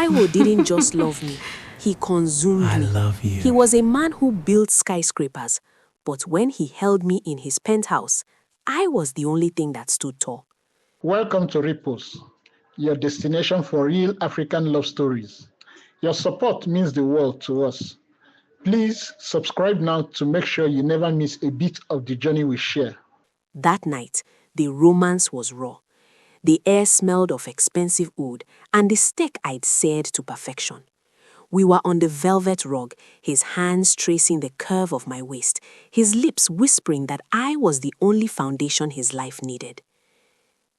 Taiwo didn't just love me, he consumed me. I love you. He was a man who built skyscrapers, but when he held me in his penthouse, I was the only thing that stood tall. Welcome to Ripples, your destination for real African love stories. Your support means the world to us. Please subscribe now to make sure you never miss a bit of the journey we share. That night, the romance was raw. The air smelled of expensive wood and the steak I'd seared to perfection. We were on the velvet rug, his hands tracing the curve of my waist, his lips whispering that I was the only foundation his life needed.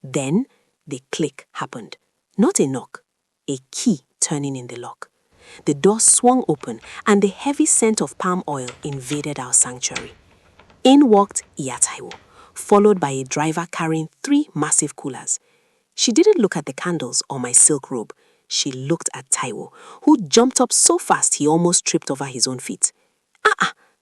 Then, the click happened. Not a knock, a key turning in the lock. The door swung open and the heavy scent of palm oil invaded our sanctuary. In walked Taiwo, followed by a driver carrying 3 massive coolers. She didn't look at the candles or my silk robe. She looked at Taiwo, who jumped up so fast he almost tripped over his own feet.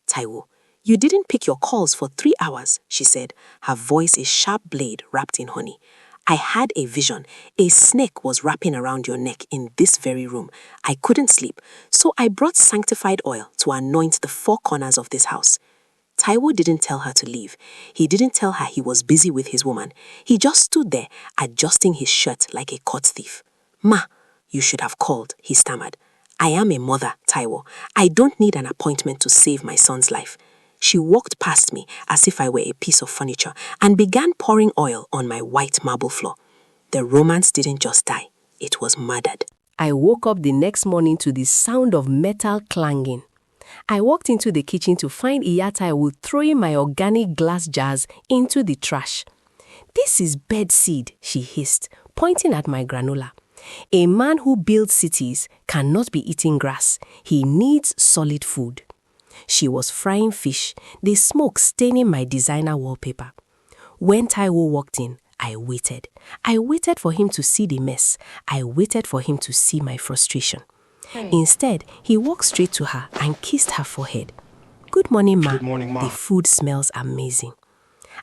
Taiwo, you didn't pick your calls for 3 hours, she said, her voice a sharp blade wrapped in honey. I had a vision. A snake was wrapping around your neck in this very room. I couldn't sleep, so I brought sanctified oil to anoint the 4 corners of this house. Taiwo didn't tell her to leave. He didn't tell her he was busy with his woman. He just stood there, adjusting his shirt like a caught thief. Ma, you should have called, he stammered. I am a mother, Taiwo. I don't need an appointment to save my son's life. She walked past me as if I were a piece of furniture and began pouring oil on my white marble floor. The romance didn't just die, it was murdered. I woke up the next morning to the sound of metal clanging. I walked into the kitchen to find Taiwo throwing my organic glass jars into the trash. This is bird seed, she hissed, pointing at my granola. A man who builds cities cannot be eating grass. He needs solid food. She was frying fish, the smoke staining my designer wallpaper. When Taiwo walked in, I waited. I waited for him to see the mess. I waited for him to see my frustration. Instead, he walked straight to her and kissed her forehead. Good morning, Ma. Good morning, Ma. The food smells amazing.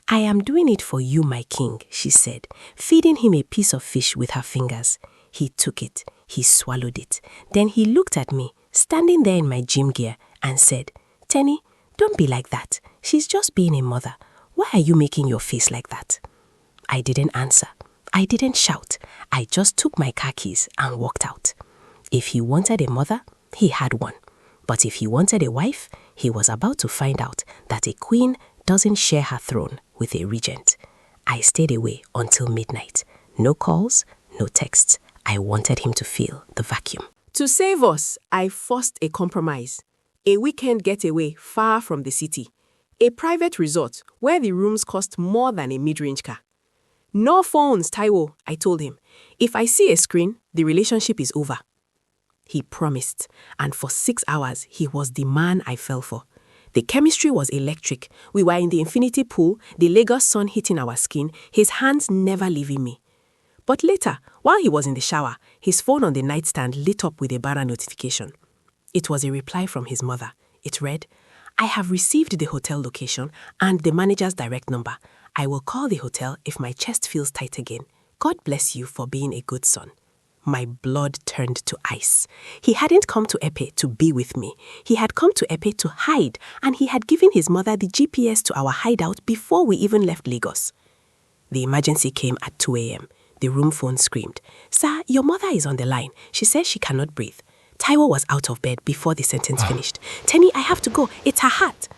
I am doing it for you, my king, she said, feeding him a piece of fish with her fingers. He took it. He swallowed it. Then he looked at me, standing there in my gym gear, and said, Teni, don't be like that. She's just being a mother. Why are you making your face like that? I didn't answer. I didn't shout. I just took my car keys and walked out. If he wanted a mother, he had one. But if he wanted a wife, he was about to find out that a queen doesn't share her throne with a regent. I stayed away until midnight. No calls, no texts. I wanted him to feel the vacuum. To save us, I forced a compromise. A weekend getaway far from the city. A private resort where the rooms cost more than a mid-range car. No phones, Taiwo, I told him. If I see a screen, the relationship is over. He promised, and for 6 hours, he was the man I fell for. The chemistry was electric. We were in the infinity pool, the Lagos sun hitting our skin, his hands never leaving me. But later, while he was in the shower, his phone on the nightstand lit up with a barra notification. It was a reply from his mother. It read, I have received the hotel location and the manager's direct number. I will call the hotel if my chest feels tight again. God bless you for being a good son. My blood turned to ice. He hadn't come to Epe to be with me. He had come to Epe to hide, and he had given his mother the GPS to our hideout before we even left Lagos. The emergency came at 2 a.m. The room phone screamed, Sir, your mother is on the line. She says she cannot breathe. Taiwo was out of bed before the sentence finished. Teni, I have to go. It's her heart.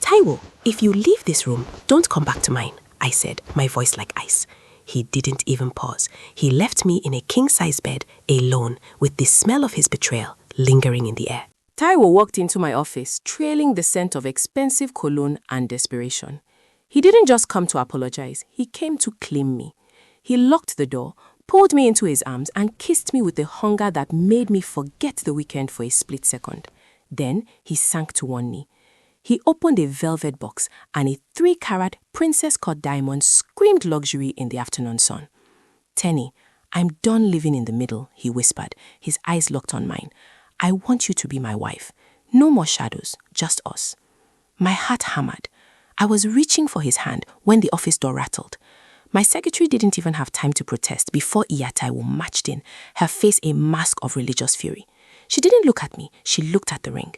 Taiwo, if you leave this room, don't come back to mine, I said, my voice like ice. He didn't even pause. He left me in a king-size bed, alone, with the smell of his betrayal lingering in the air. Taiwo walked into my office, trailing the scent of expensive cologne and desperation. He didn't just come to apologize. He came to claim me. He locked the door, pulled me into his arms, and kissed me with the hunger that made me forget the weekend for a split second. Then he sank to one knee. He opened a velvet box, and a 3-carat princess-cut diamond screamed luxury in the afternoon sun. Teni, I'm done living in the middle, he whispered, his eyes locked on mine. I want you to be my wife. No more shadows, just us. My heart hammered. I was reaching for his hand when the office door rattled. My secretary didn't even have time to protest before Taiwo marched in, her face a mask of religious fury. She didn't look at me, she looked at the ring.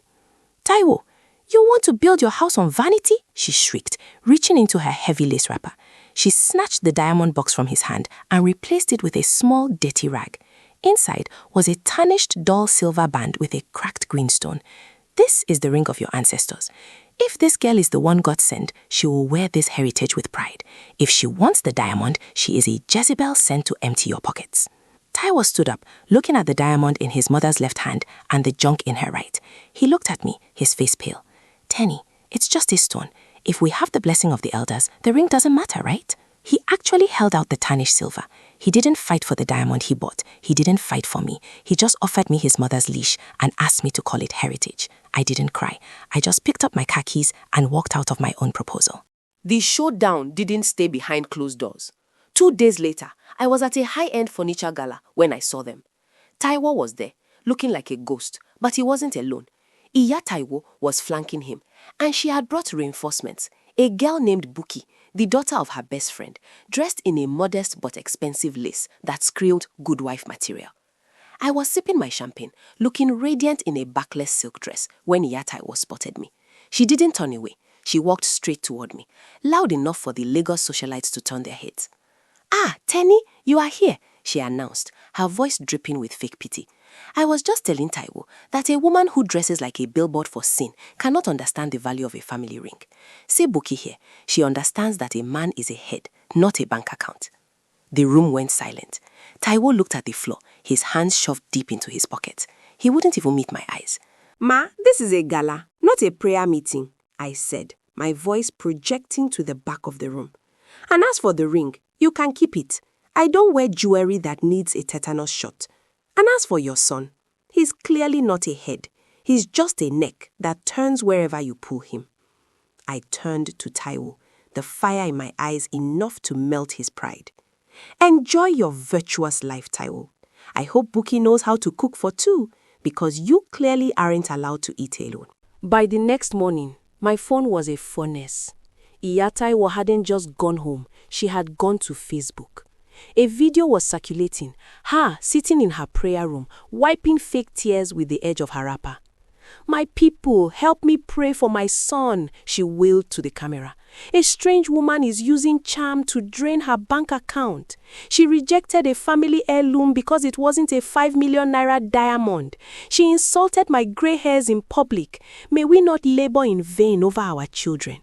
Taiwo, you want to build your house on vanity? She shrieked, reaching into her heavy lace wrapper. She snatched the diamond box from his hand and replaced it with a small, dirty rag. Inside was a tarnished dull silver band with a cracked green stone. This is the ring of your ancestors. If this girl is the one God sent, she will wear this heritage with pride. If she wants the diamond, she is a Jezebel sent to empty your pockets. Taiwo stood up, looking at the diamond in his mother's left hand and the junk in her right. He looked at me, his face pale. Teni, it's just a stone. If we have the blessing of the elders, the ring doesn't matter, right? He actually held out the tarnished silver. He didn't fight for the diamond he bought. He didn't fight for me. He just offered me his mother's leash and asked me to call it heritage. I didn't cry. I just picked up my car keys and walked out of my own proposal. The showdown didn't stay behind closed doors. 2 days later, I was at a high-end furniture gala when I saw them. Taiwo was there, looking like a ghost, but he wasn't alone. Iya Taiwo was flanking him, and she had brought reinforcements. A girl named Buki, the daughter of her best friend, dressed in a modest but expensive lace that skrilled good wife material. I was sipping my champagne, looking radiant in a backless silk dress when Iya Taiwo spotted me. She didn't turn away. She walked straight toward me, loud enough for the Lagos socialites to turn their heads. "Ah, Teni, you are here," she announced, her voice dripping with fake pity. I was just telling Taiwo that a woman who dresses like a billboard for sin cannot understand the value of a family ring. See Buki here. She understands that a man is a head, not a bank account. The room went silent. Taiwo looked at the floor, his hands shoved deep into his pockets. He wouldn't even meet my eyes. "Ma, this is a gala, not a prayer meeting," I said, my voice projecting to the back of the room. "And as for the ring, you can keep it. I don't wear jewelry that needs a tetanus shot. And as for your son, he's clearly not a head. He's just a neck that turns wherever you pull him." I turned to Taiwo, the fire in my eyes enough to melt his pride. "Enjoy your virtuous life, Taiwo. I hope Buki knows how to cook for two, because you clearly aren't allowed to eat alone." By the next morning, my phone was a furnace. Iya Taiwo hadn't just gone home, she had gone to Facebook. A video was circulating, her sitting in her prayer room, wiping fake tears with the edge of her wrapper. "My people, help me pray for my son," she wailed to the camera. "A strange woman is using charm to drain her bank account. She rejected a family heirloom because it wasn't a 5 million naira diamond. She insulted my grey hairs in public. May we not labor in vain over our children."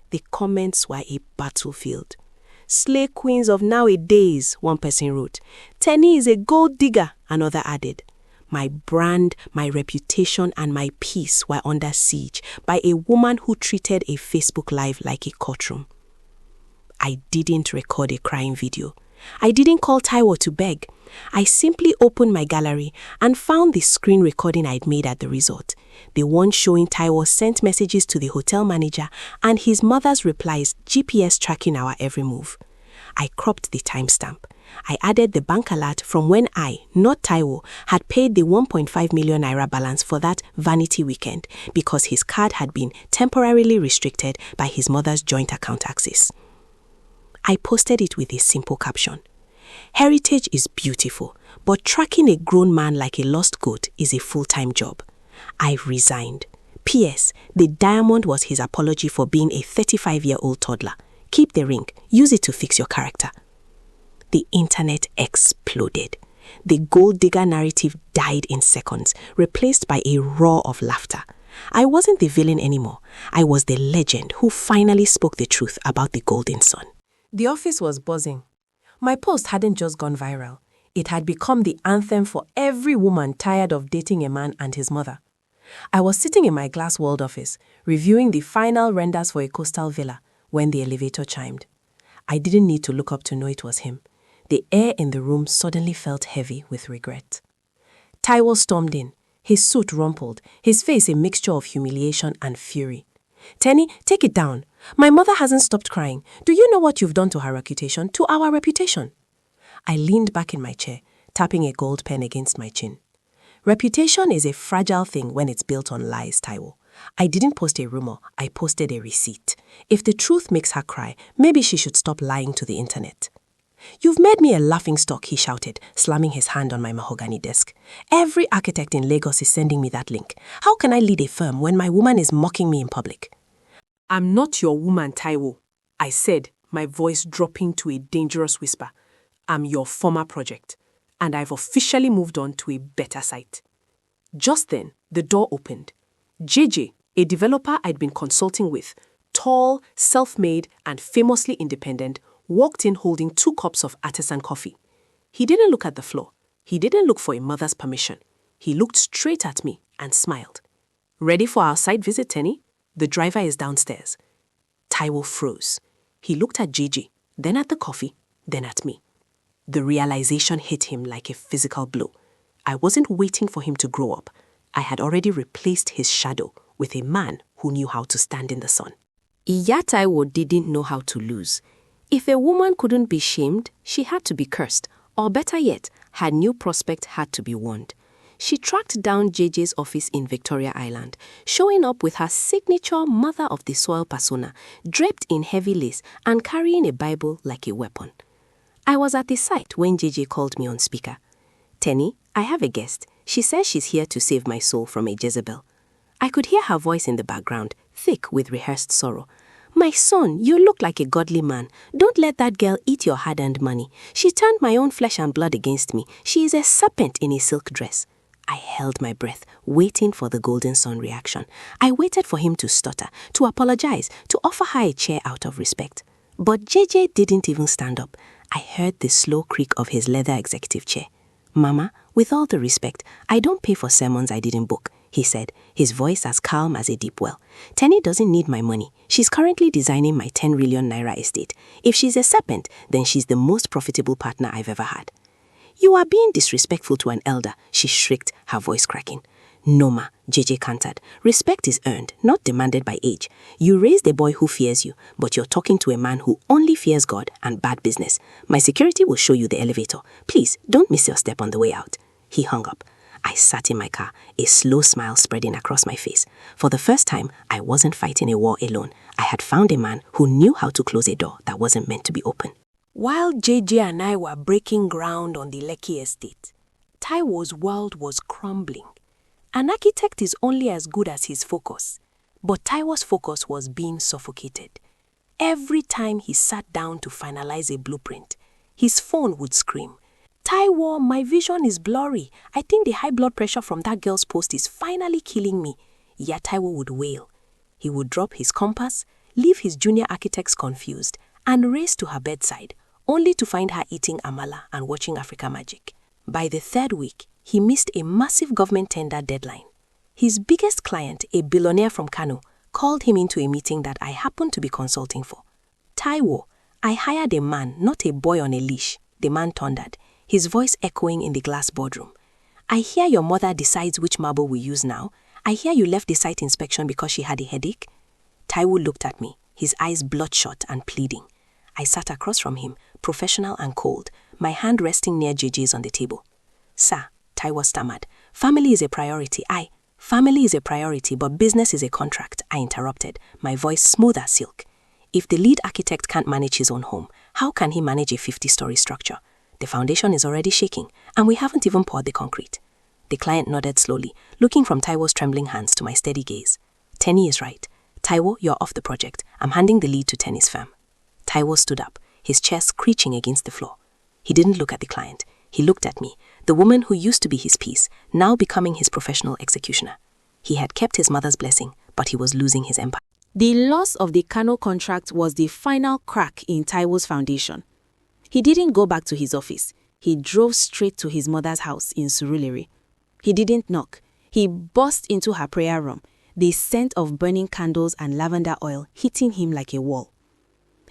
The comments were a battlefield. "Slay queens of nowadays," one person wrote. "Teni is a gold digger," another added. My brand, my reputation, and my peace were under siege by a woman who treated a Facebook Live like a courtroom. I didn't record a crying video. I didn't call Taiwo to beg. I simply opened my gallery and found the screen recording I'd made at the resort. The one showing Taiwo sent messages to the hotel manager and his mother's replies, GPS tracking our every move. I cropped the timestamp. I added the bank alert from when I, not Taiwo, had paid the 1.5 million naira balance for that vanity weekend because his card had been temporarily restricted by his mother's joint account access. I posted it with a simple caption. "Heritage is beautiful, but tracking a grown man like a lost goat is a full-time job. I resigned. P.S. The diamond was his apology for being a 35-year-old toddler. Keep the ring. Use it to fix your character." The internet exploded. The gold digger narrative died in seconds, replaced by a roar of laughter. I wasn't the villain anymore. I was the legend who finally spoke the truth about the golden son. The office was buzzing. My post hadn't just gone viral. It had become the anthem for every woman tired of dating a man and his mother. I was sitting in my glass-walled office, reviewing the final renders for a coastal villa, when the elevator chimed. I didn't need to look up to know it was him. The air in the room suddenly felt heavy with regret. Taiwo stormed in, his suit rumpled, his face a mixture of humiliation and fury. "Teni, take it down. My mother hasn't stopped crying. Do you know what you've done to her reputation, to our reputation?" I leaned back in my chair, tapping a gold pen against my chin. Reputation is a fragile thing when it's built on lies, Taiwo. I didn't post a rumor, I posted a receipt. If the truth makes her cry, maybe she should stop lying to the internet. You've made me a laughingstock, he shouted, slamming his hand on my mahogany desk. Every architect in Lagos is sending me that link. How can I lead a firm when my woman is mocking me in public? I'm not your woman, Taiwo, I said, my voice dropping to a dangerous whisper. I'm your former project, and I've officially moved on to a better site. Just then, the door opened. JJ, a developer I'd been consulting with, tall, self-made, and famously independent, walked in holding 2 cups of artisan coffee. He didn't look at the floor. He didn't look for a mother's permission. He looked straight at me and smiled. Ready for our site visit, Teni? The driver is downstairs. Taiwo froze. He looked at JJ, then at the coffee, then at me. The realization hit him like a physical blow. I wasn't waiting for him to grow up. I had already replaced his shadow with a man who knew how to stand in the sun. Iya Taiwo didn't know how to lose. If a woman couldn't be shamed, she had to be cursed. Or better yet, her new prospect had to be warned. She tracked down JJ's office in Victoria Island, showing up with her signature mother-of-the-soil persona, draped in heavy lace and carrying a Bible like a weapon. I was at the site when JJ called me on speaker. Teni, I have a guest. She says she's here to save my soul from a Jezebel. I could hear her voice in the background, thick with rehearsed sorrow. My son, you look like a godly man. Don't let that girl eat your hard-earned money. She turned my own flesh and blood against me. She is a serpent in a silk dress. I held my breath, waiting for the golden sun reaction. I waited for him to stutter, to apologize, to offer her a chair out of respect. But JJ didn't even stand up. I heard the slow creak of his leather executive chair. Mama, with all the respect, I don't pay for sermons I didn't book, he said, his voice as calm as a deep well. Teni doesn't need my money. She's currently designing my 10 million naira estate. If she's a serpent, then she's the most profitable partner I've ever had. You are being disrespectful to an elder, she shrieked, her voice cracking. No, ma, JJ countered. Respect is earned, not demanded by age. You raised a boy who fears you, but you're talking to a man who only fears God and bad business. My security will show you the elevator. Please, don't miss your step on the way out. He hung up. I sat in my car, a slow smile spreading across my face. For the first time, I wasn't fighting a war alone. I had found a man who knew how to close a door that wasn't meant to be open. While JJ and I were breaking ground on the Lekki estate, Taiwo's world was crumbling. An architect is only as good as his focus, but Taiwo's focus was being suffocated. Every time he sat down to finalize a blueprint, his phone would scream, Taiwo, my vision is blurry. I think the high blood pressure from that girl's post is finally killing me. Yet Taiwo would wail. He would drop his compass, leave his junior architects confused, and race to her bedside, only to find her eating amala and watching Africa Magic. By the 3rd week, he missed a massive government tender deadline. His biggest client, a billionaire from Kano, called him into a meeting that I happened to be consulting for. Taiwo, I hired a man, not a boy on a leash, the man thundered, his voice echoing in the glass boardroom. I hear your mother decides which marble we use now. I hear you left the site inspection because she had a headache. Taiwo looked at me, his eyes bloodshot and pleading. I sat across from him, professional and cold, my hand resting near JJ's on the table. Sir, Taiwo stammered, family is a priority. Family is a priority, but business is a contract, I interrupted, my voice smooth as silk. If the lead architect can't manage his own home, how can he manage a 50-story structure? The foundation is already shaking, and we haven't even poured the concrete. The client nodded slowly, looking from Taiwo's trembling hands to my steady gaze. Teni is right. Taiwo, you're off the project. I'm handing the lead to Teni's firm. Taiwo stood up, his chair screeching against the floor. He didn't look at the client. He looked at me, the woman who used to be his piece, now becoming his professional executioner. He had kept his mother's blessing, but he was losing his empire. The loss of the Kano contract was the final crack in Taiwo's foundation. He didn't go back to his office. He drove straight to his mother's house in Surulere. He didn't knock. He burst into her prayer room, the scent of burning candles and lavender oil hitting him like a wall.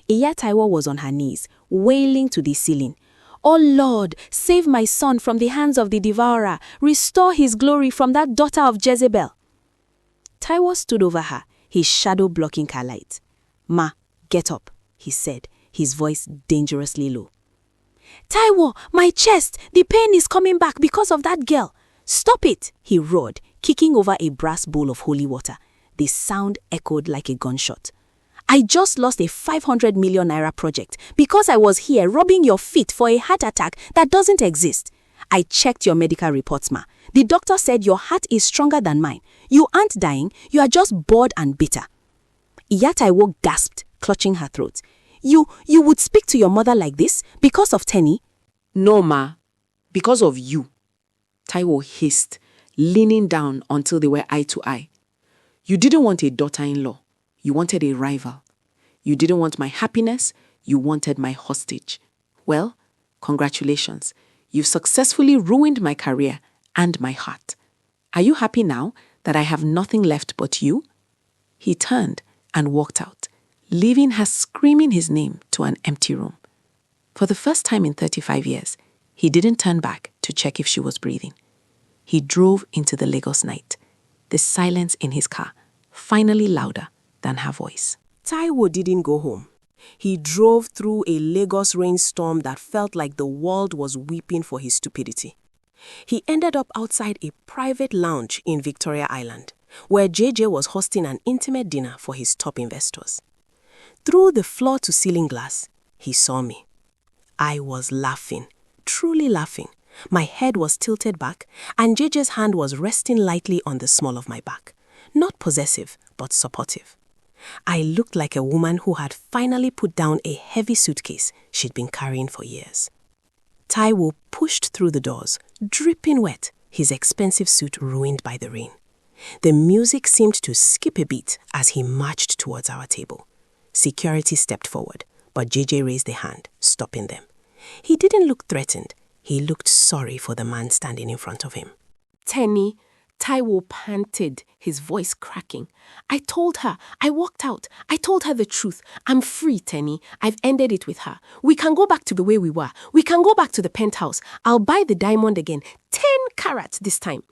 Iya Taiwo was on her knees, wailing to the ceiling. Oh Lord, save my son from the hands of the devourer. Restore his glory from that daughter of Jezebel. Taiwo stood over her, his shadow blocking her light. Ma, get up, he said, his voice dangerously low. Taiwo, my chest, the pain is coming back because of that girl. Stop it, he roared, kicking over a brass bowl of holy water. The sound echoed like a gunshot. I just lost a 500 million naira project because I was here rubbing your feet for a heart attack that doesn't exist. I checked your medical reports, ma. The doctor said your heart is stronger than mine. You aren't dying, you are just bored and bitter. Iya Taiwo gasped, clutching her throat. You would speak to your mother like this because of Teni? No, ma. Because of you. Taiwo hissed, leaning down until they were eye to eye. You didn't want a daughter-in-law. You wanted a rival. You didn't want my happiness. You wanted my hostage. Well, congratulations. You've successfully ruined my career and my heart. Are you happy now that I have nothing left but you? He turned and walked out, leaving her screaming his name to an empty room. For the first time in 35 years, he didn't turn back to check if she was breathing. He drove into the Lagos night, the silence in his car finally louder than her voice. Taiwo didn't go home. He drove through a Lagos rainstorm that felt like the world was weeping for his stupidity. He ended up outside a private lounge in Victoria Island, where JJ was hosting an intimate dinner for his top investors. Through the floor-to-ceiling glass, he saw me. I was laughing, truly laughing. My head was tilted back, and JJ's hand was resting lightly on the small of my back. Not possessive, but supportive. I looked like a woman who had finally put down a heavy suitcase she'd been carrying for years. Taiwo pushed through the doors, dripping wet, his expensive suit ruined by the rain. The music seemed to skip a beat as he marched towards our table. Security stepped forward, but JJ raised a hand, stopping them. He didn't look threatened. He looked sorry for the man standing in front of him. Teni, Taiwo panted, his voice cracking. I walked out. I told her the truth. I'm free, Teni. I've ended it with her. We can go back to the way we were. We can go back to the penthouse. I'll buy the diamond again. 10 carats this time.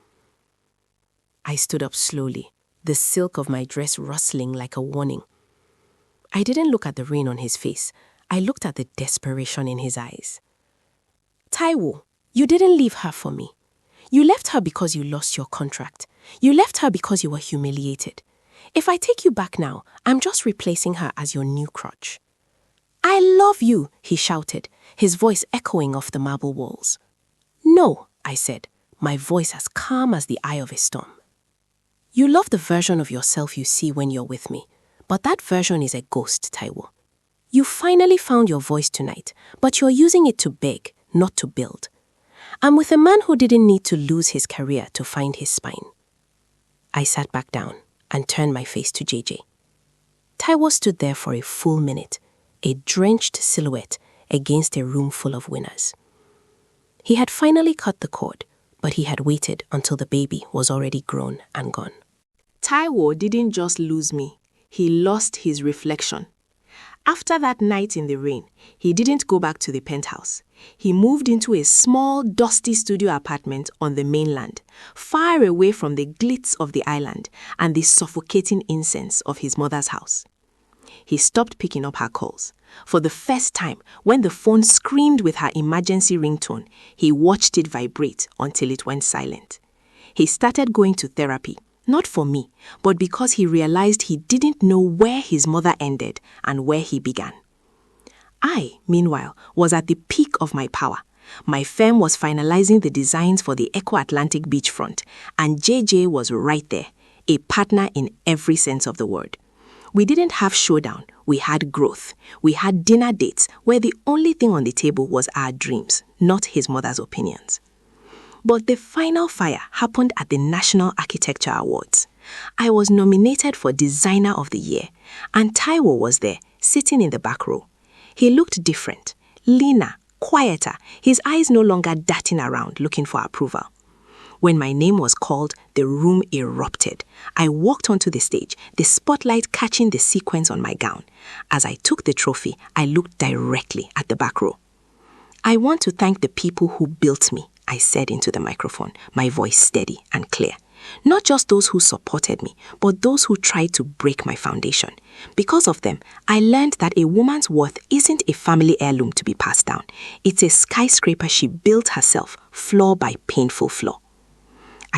I stood up slowly, the silk of my dress rustling like a warning. I didn't look at the rain on his face. I looked at the desperation in his eyes. Taiwo, you didn't leave her for me. You left her because you lost your contract. You left her because you were humiliated. If I take you back now, I'm just replacing her as your new crutch. I love you, he shouted, his voice echoing off the marble walls. No, I said, my voice as calm as the eye of a storm. You love the version of yourself you see when you're with me, but that version is a ghost, Taiwo. You finally found your voice tonight, but you're using it to beg, not to build. I'm with a man who didn't need to lose his career to find his spine. I sat back down and turned my face to JJ. Taiwo stood there for a full minute, a drenched silhouette against a room full of winners. He had finally cut the cord, but he had waited until the baby was already grown and gone. Taiwo didn't just lose me, he lost his reflection. After that night in the rain, he didn't go back to the penthouse. He moved into a small, dusty studio apartment on the mainland, far away from the glitz of the island and the suffocating incense of his mother's house. He stopped picking up her calls. For the first time, when the phone screamed with her emergency ringtone, he watched it vibrate until it went silent. He started going to therapy, not for me, but because he realized he didn't know where his mother ended and where he began. I, meanwhile, was at the peak of my power. My firm was finalizing the designs for the Eco-Atlantic beachfront, and JJ was right there, a partner in every sense of the word. We didn't have showdown, we had growth. We had dinner dates where the only thing on the table was our dreams, not his mother's opinions. But the final fire happened at the National Architecture Awards. I was nominated for Designer of the Year, and Taiwo was there, sitting in the back row. He looked different, leaner, quieter, his eyes no longer darting around looking for approval. When my name was called, the room erupted. I walked onto the stage, the spotlight catching the sequins on my gown. As I took the trophy, I looked directly at the back row. I want to thank the people who built me, I said into the microphone, my voice steady and clear. Not just those who supported me, but those who tried to break my foundation. Because of them, I learned that a woman's worth isn't a family heirloom to be passed down. It's a skyscraper she built herself, floor by painful floor.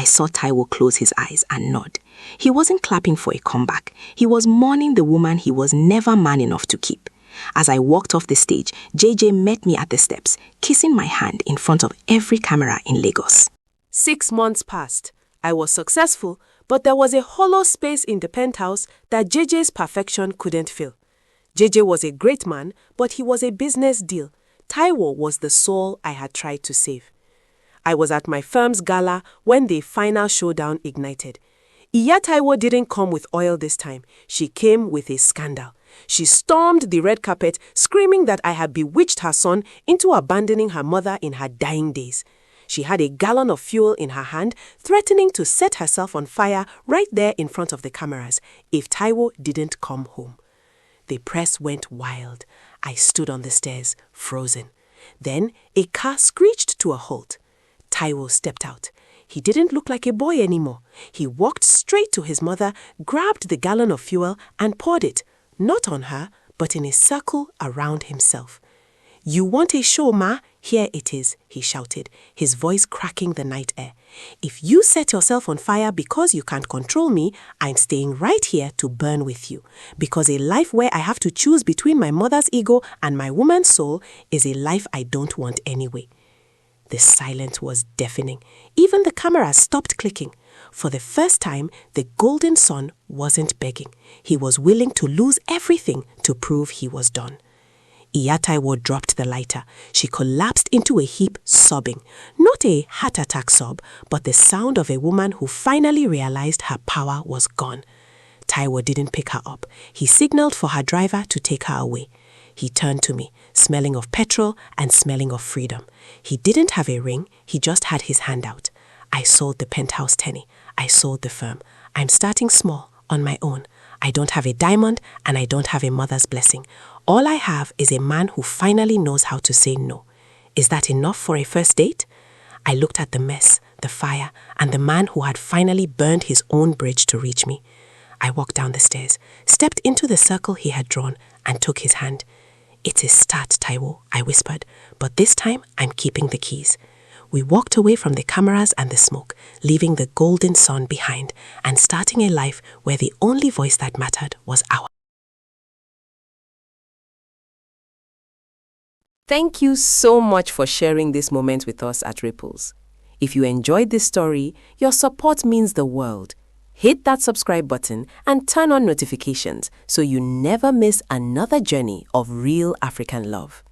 I saw Taiwo close his eyes and nod. He wasn't clapping for a comeback. He was mourning the woman he was never man enough to keep. As I walked off the stage, JJ met me at the steps, kissing my hand in front of every camera in Lagos. 6 months passed. I was successful, but there was a hollow space in the penthouse that JJ's perfection couldn't fill. JJ was a great man, but he was a business deal. Taiwo was the soul I had tried to save. I was at my firm's gala when the final showdown ignited. Iya Taiwo didn't come with oil this time. She came with a scandal. She stormed the red carpet, screaming that I had bewitched her son into abandoning her mother in her dying days. She had a gallon of fuel in her hand, threatening to set herself on fire right there in front of the cameras if Taiwo didn't come home. The press went wild. I stood on the stairs, frozen. Then a car screeched to a halt. Taiwo stepped out. He didn't look like a boy anymore. He walked straight to his mother, grabbed the gallon of fuel and poured it, not on her, but in a circle around himself. "You want a show, Ma? Here it is," he shouted, his voice cracking the night air. "If you set yourself on fire because you can't control me, I'm staying right here to burn with you. Because a life where I have to choose between my mother's ego and my woman's soul is a life I don't want anyway." The silence was deafening. Even the cameras stopped clicking. For the first time, the golden son wasn't begging. He was willing to lose everything to prove he was done. Iya Taiwo dropped the lighter. She collapsed into a heap, sobbing. Not a heart attack sob, but the sound of a woman who finally realized her power was gone. Taiwo didn't pick her up. He signaled for her driver to take her away. He turned to me, smelling of petrol and smelling of freedom. He didn't have a ring, he just had his hand out. I sold the penthouse, Teni. I sold the firm. I'm starting small, on my own. I don't have a diamond and I don't have a mother's blessing. All I have is a man who finally knows how to say no. Is that enough for a first date? I looked at the mess, the fire, and the man who had finally burned his own bridge to reach me. I walked down the stairs, stepped into the circle he had drawn, and took his hand. "It's a start, Taiwo," I whispered, "but this time I'm keeping the keys." We walked away from the cameras and the smoke, leaving the golden sun behind and starting a life where the only voice that mattered was ours. Thank you so much for sharing this moment with us at Ripples. If you enjoyed this story, your support means the world. Hit that subscribe button and turn on notifications so you never miss another journey of real African love.